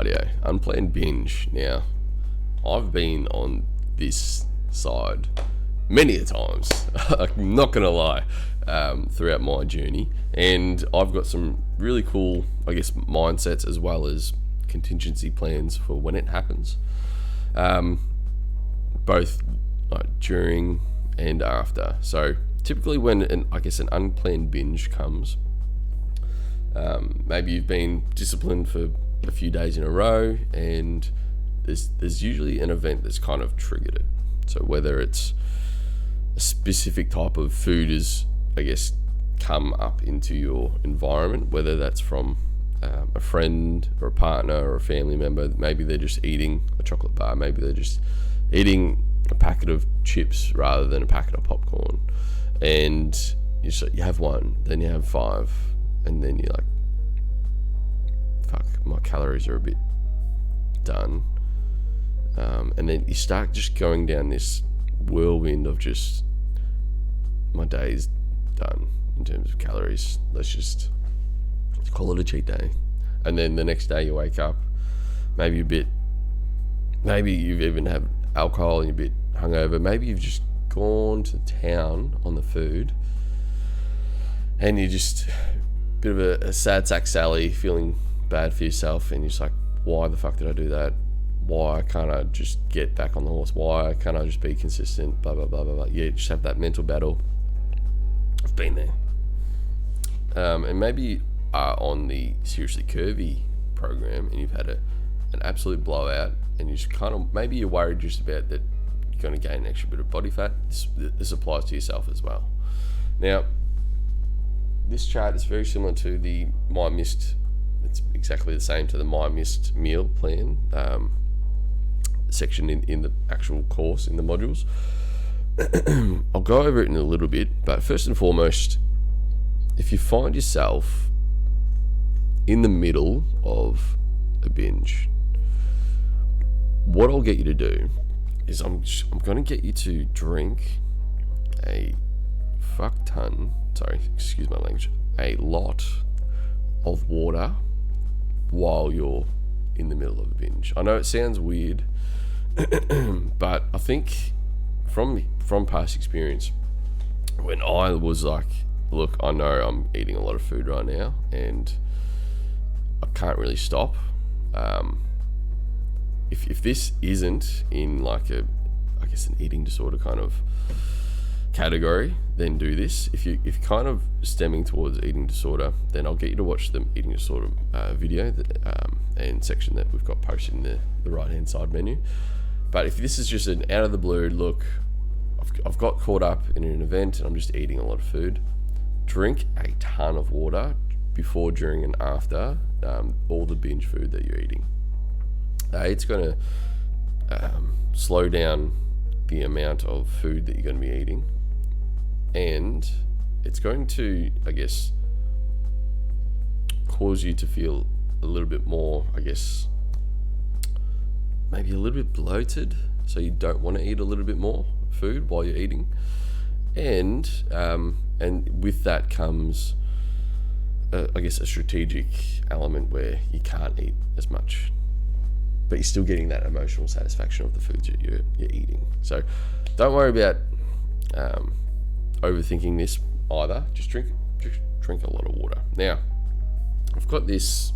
Rightio, unplanned binge. Now, I've been on this side many a times. I'm not going to lie, throughout my journey. And I've got some really cool, mindsets as well as contingency plans for when it happens. Both during and after. So typically when an unplanned binge comes, maybe you've been disciplined for a few days in a row, and there's usually an event that's kind of triggered it. So whether it's a specific type of food is, come up into your environment, whether that's from a friend or a partner or a family member. Maybe they're just eating a chocolate bar, maybe they're just eating a packet of chips rather than a packet of popcorn, and you have one, then you have five, and then you're like, fuck, my calories are a bit done, and then you start just going down this whirlwind of just, my day's done in terms of calories, let's call it a cheat day. And then the next day you wake up, maybe you've even had alcohol and you're a bit hungover, maybe you've just gone to town on the food, and you're just a bit of a sad sack Sally, feeling bad for yourself, and you're just like, why the fuck did I do that? Why can't I just get back on the horse? Why can't I just be consistent? Blah, blah, blah, blah, blah. You just have that mental battle. I've been there. And maybe you are on the Seriously Curvy program and you've had an absolute blowout, and you just maybe you're worried just about that you're going to gain an extra bit of body fat. This applies to yourself as well. Now, this chart is very similar to the it's exactly the same to the My Missed Meal Plan section in the actual course, in the modules. I'll go over it in a little bit, but first and foremost, if you find yourself in the middle of a binge, what I'll get you to do is I'm going to get you to drink a lot of water while you're in the middle of a binge. I know it sounds weird, but I think from past experience, when I was like, look, I know I'm eating a lot of food right now and I can't really stop. If this isn't in like an eating disorder kind of category, then do this. If you're kind of stemming towards eating disorder, then I'll get you to watch the eating disorder video and section that we've got posted in the right hand side menu. But if this is just an out of the blue, look, I've got caught up in an event and I'm just eating a lot of food, drink a ton of water before, during and after all the binge food that you're eating. It's going to slow down the amount of food that you're going to be eating, and it's going to, cause you to feel a little bit more, maybe a little bit bloated, so you don't want to eat a little bit more food while you're eating, and with that comes a strategic element where you can't eat as much, but you're still getting that emotional satisfaction of the foods that you're eating. So don't worry about overthinking this either. Just drink a lot of water. Now, I've got this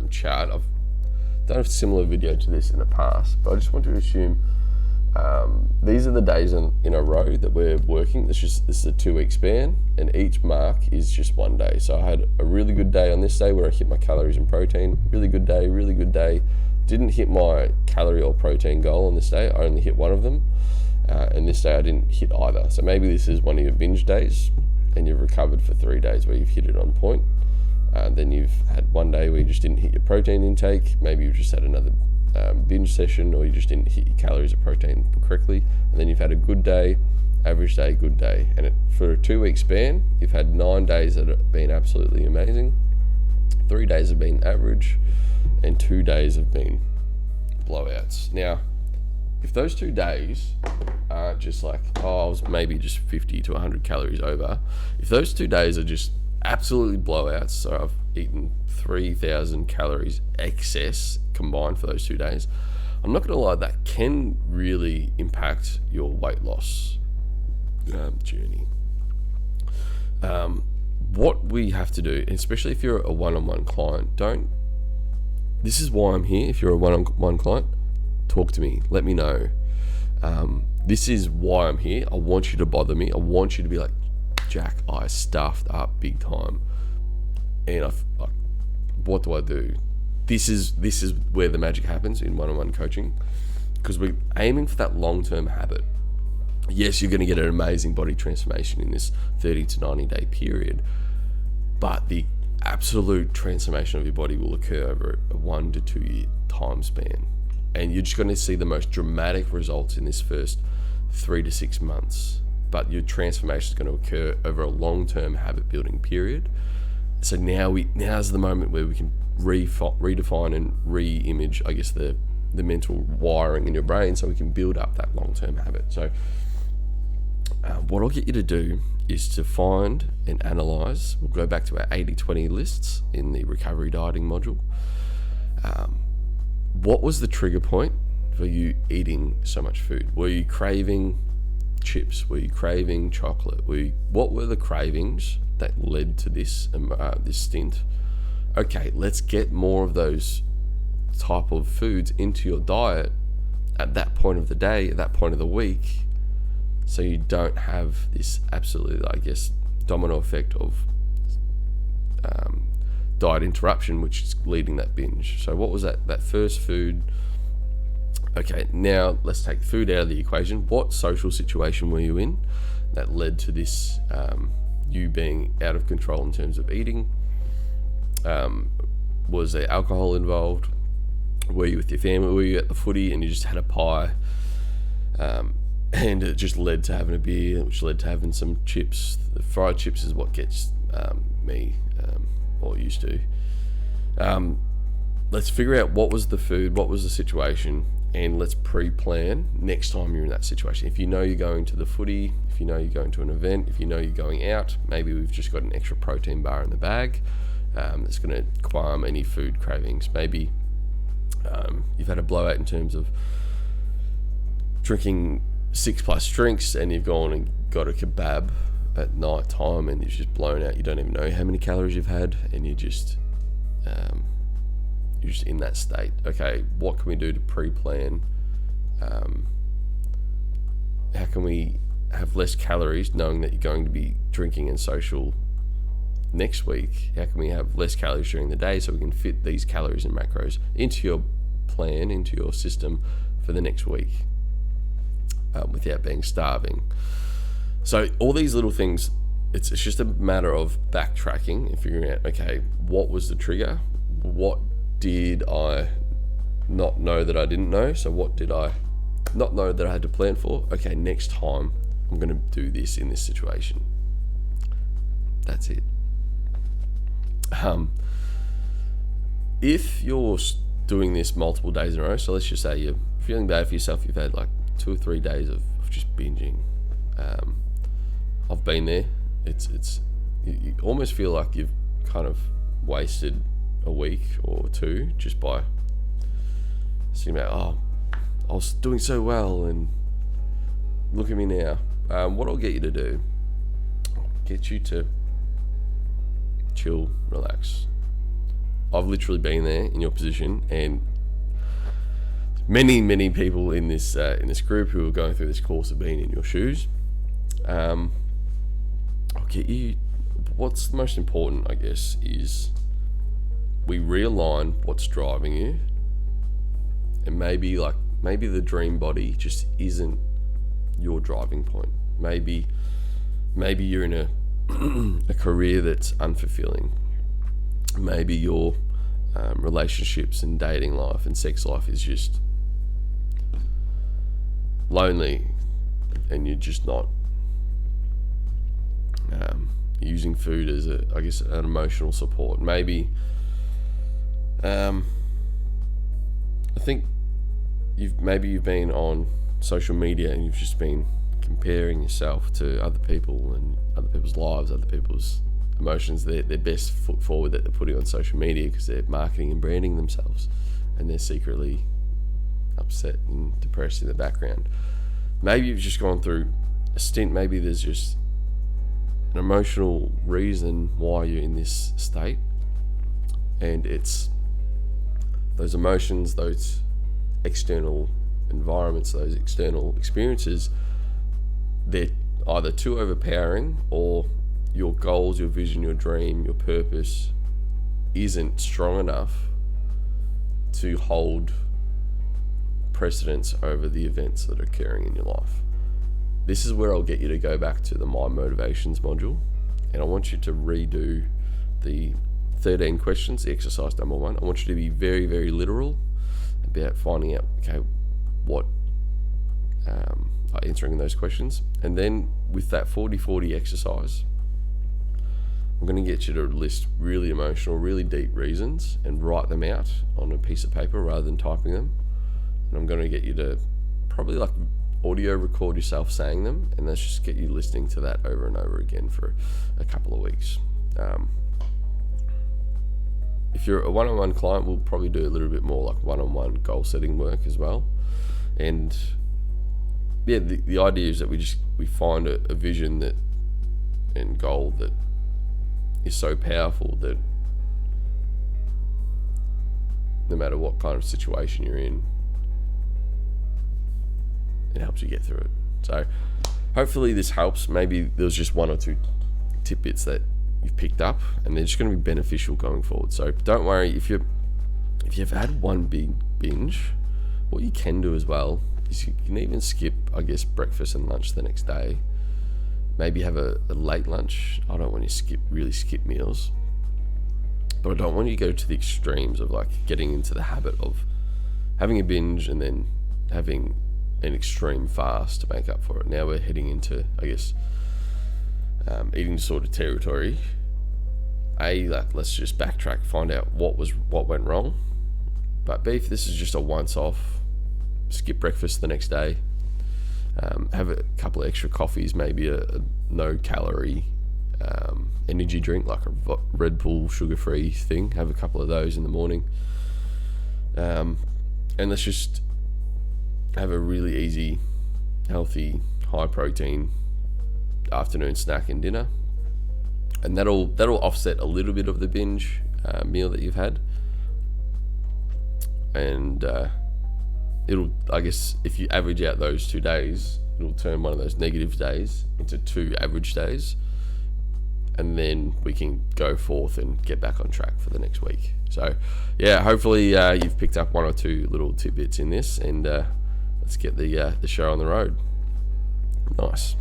chart. I've done a similar video to this in the past, but I just want to assume these are the days in a row that we're working. This is a 2-week span, and each mark is just one day. So I had a really good day on this day where I hit my calories and protein. Really good day. Didn't hit my calorie or protein goal on this day. I only hit one of them, and this day I didn't hit either. So maybe this is one of your binge days and you've recovered for 3 days where you've hit it on point. Then you've had one day where you just didn't hit your protein intake. Maybe you've just had another binge session, or you just didn't hit your calories or protein correctly. And then you've had a good day, average day, good day. And for a 2-week span, you've had 9 days that have been absolutely amazing, 3 days have been average, and 2 days have been blowouts. Now, if those 2 days aren't just like, I was maybe just 50 to 100 calories over, if those 2 days are just absolutely blowouts, so I've eaten 3,000 calories excess combined for those 2 days, I'm not going to lie, that can really impact your weight loss journey. What we have to do, especially if you're a one-on-one client, this is why I'm here. If you're a one-on-one client, talk to me, let me know. This is why I'm here. I want you to bother me. I want you to be like, Jack, I stuffed up big time, and what do I do? This is where the magic happens in one-on-one coaching, because we're aiming for that long-term habit. Yes, you're going to get an amazing body transformation in this 30 to 90 day period, but the absolute transformation of your body will occur over a 1 to 2 year time span. And you're just going to see the most dramatic results in this first 3 to 6 months. But your transformation is going to occur over a long-term habit building period. So now's the moment where we can redefine and re-image, I guess, the mental wiring in your brain, so we can build up that long-term habit. So what I'll get you to do is to find and analyze. We'll go back to our 80-20 lists in the recovery dieting module. What was the trigger point for you eating so much food? Were you craving chips? Were you craving chocolate? What were the cravings that led to this stint? Okay, let's get more of those type of foods into your diet at that point of the day, at that point of the week, so you don't have this absolute, I guess, domino effect of diet interruption, which is leading that binge. So what was that first food? Okay, now let's take food out of the equation. What social situation were you in that led to this, you being out of control in terms of eating? Was there alcohol involved? Were you with your family? Were you at the footy and you just had a pie? And it just led to having a beer, which led to having some chips. The fried chips is what gets me, or used to. Let's figure out what was the food, what was the situation, and let's pre-plan next time you're in that situation. If you know you're going to the footy, if you know you're going to an event, if you know you're going out, maybe we've just got an extra protein bar in the bag that's going to calm any food cravings. Maybe you've had a blowout in terms of drinking 6+ drinks, and you've gone and got a kebab at night time, and you're just blown out. You don't even know how many calories you've had, and you're just in that state. Okay, what can we do to pre-plan? How can we have less calories knowing that you're going to be drinking and social next week? How can we have less calories during the day so we can fit these calories and macros into your plan, into your system for the next week, without being starving? So all these little things, it's just a matter of backtracking and figuring out, okay, what was the trigger? What did I not know that I didn't know? So what did I not know that I had to plan for? Okay, next time I'm going to do this in this situation. That's it. If you're doing this multiple days in a row, so let's just say you're feeling bad for yourself, you've had like 2 or 3 days of just binging. I've been there. It's you almost feel like you've kind of wasted a week or 2 just by thinking about, oh, I was doing so well and look at me now. What I'll get you to do, I'll get you to chill, relax. I've literally been there in your position, and many people in this group who are going through this course have been in your shoes. I'll get you. What's the most important, I guess, is we realign what's driving you, and maybe the dream body just isn't your driving point. Maybe you're in a career that's unfulfilling. Maybe your relationships and dating life and sex life is just lonely, and you're just not using food as an emotional support. Maybe I think you've been on social media and you've just been comparing yourself to other people and other people's lives, other people's emotions, their best foot forward that they're putting on social media because they're marketing and branding themselves. and they're secretly upset and depressed in the background. Maybe you've just gone through a stint. Maybe there's just an emotional reason why you're in this state, and it's those emotions, those external environments, those external experiences, they're either too overpowering, or your goals, your vision, your dream, your purpose isn't strong enough to hold precedence over the events that are occurring in your life. This is where I'll get you to go back to the My Motivations module, and I want you to redo the 13 questions, the exercise number 1. I want you to be very, very literal about finding out, okay, what answering those questions. And then with that 40-40 exercise, I'm going to get you to list really emotional, really deep reasons and write them out on a piece of paper rather than typing them. And I'm going to get you to probably like audio record yourself saying them, and let's just get you listening to that over and over again for a couple of weeks. If you're a one-on-one client, we'll probably do a little bit more like one-on-one goal setting work as well. And yeah, the idea is that we find a vision that and goal that is so powerful that no matter what kind of situation you're in, it helps you get through it. So hopefully this helps. Maybe there's just 1 or 2 tidbits that you've picked up, and they're just going to be beneficial going forward. So don't worry if you've had one big binge. What you can do as well is you can even skip, I guess, breakfast and lunch the next day. Maybe have a late lunch. I don't want you to really skip meals, but I don't want you to go to the extremes of like getting into the habit of having a binge and then having an extreme fast to make up for it. Now we're heading into, I guess, eating disorder territory. Let's just backtrack, find out what went wrong. But B, if this is just a once-off, skip breakfast the next day, have a couple of extra coffees, maybe a no-calorie energy drink like a Red Bull sugar-free thing. Have a couple of those in the morning, and let's just have a really easy, healthy, high-protein afternoon snack and dinner, and that'll offset a little bit of the binge meal that you've had. And it'll, I guess, if you average out those 2 days, it'll turn one of those negative days into 2 average days, and then we can go forth and get back on track for the next week. So yeah, hopefully you've picked up 1 or 2 little tidbits in this, and let's get the show on the road. Nice.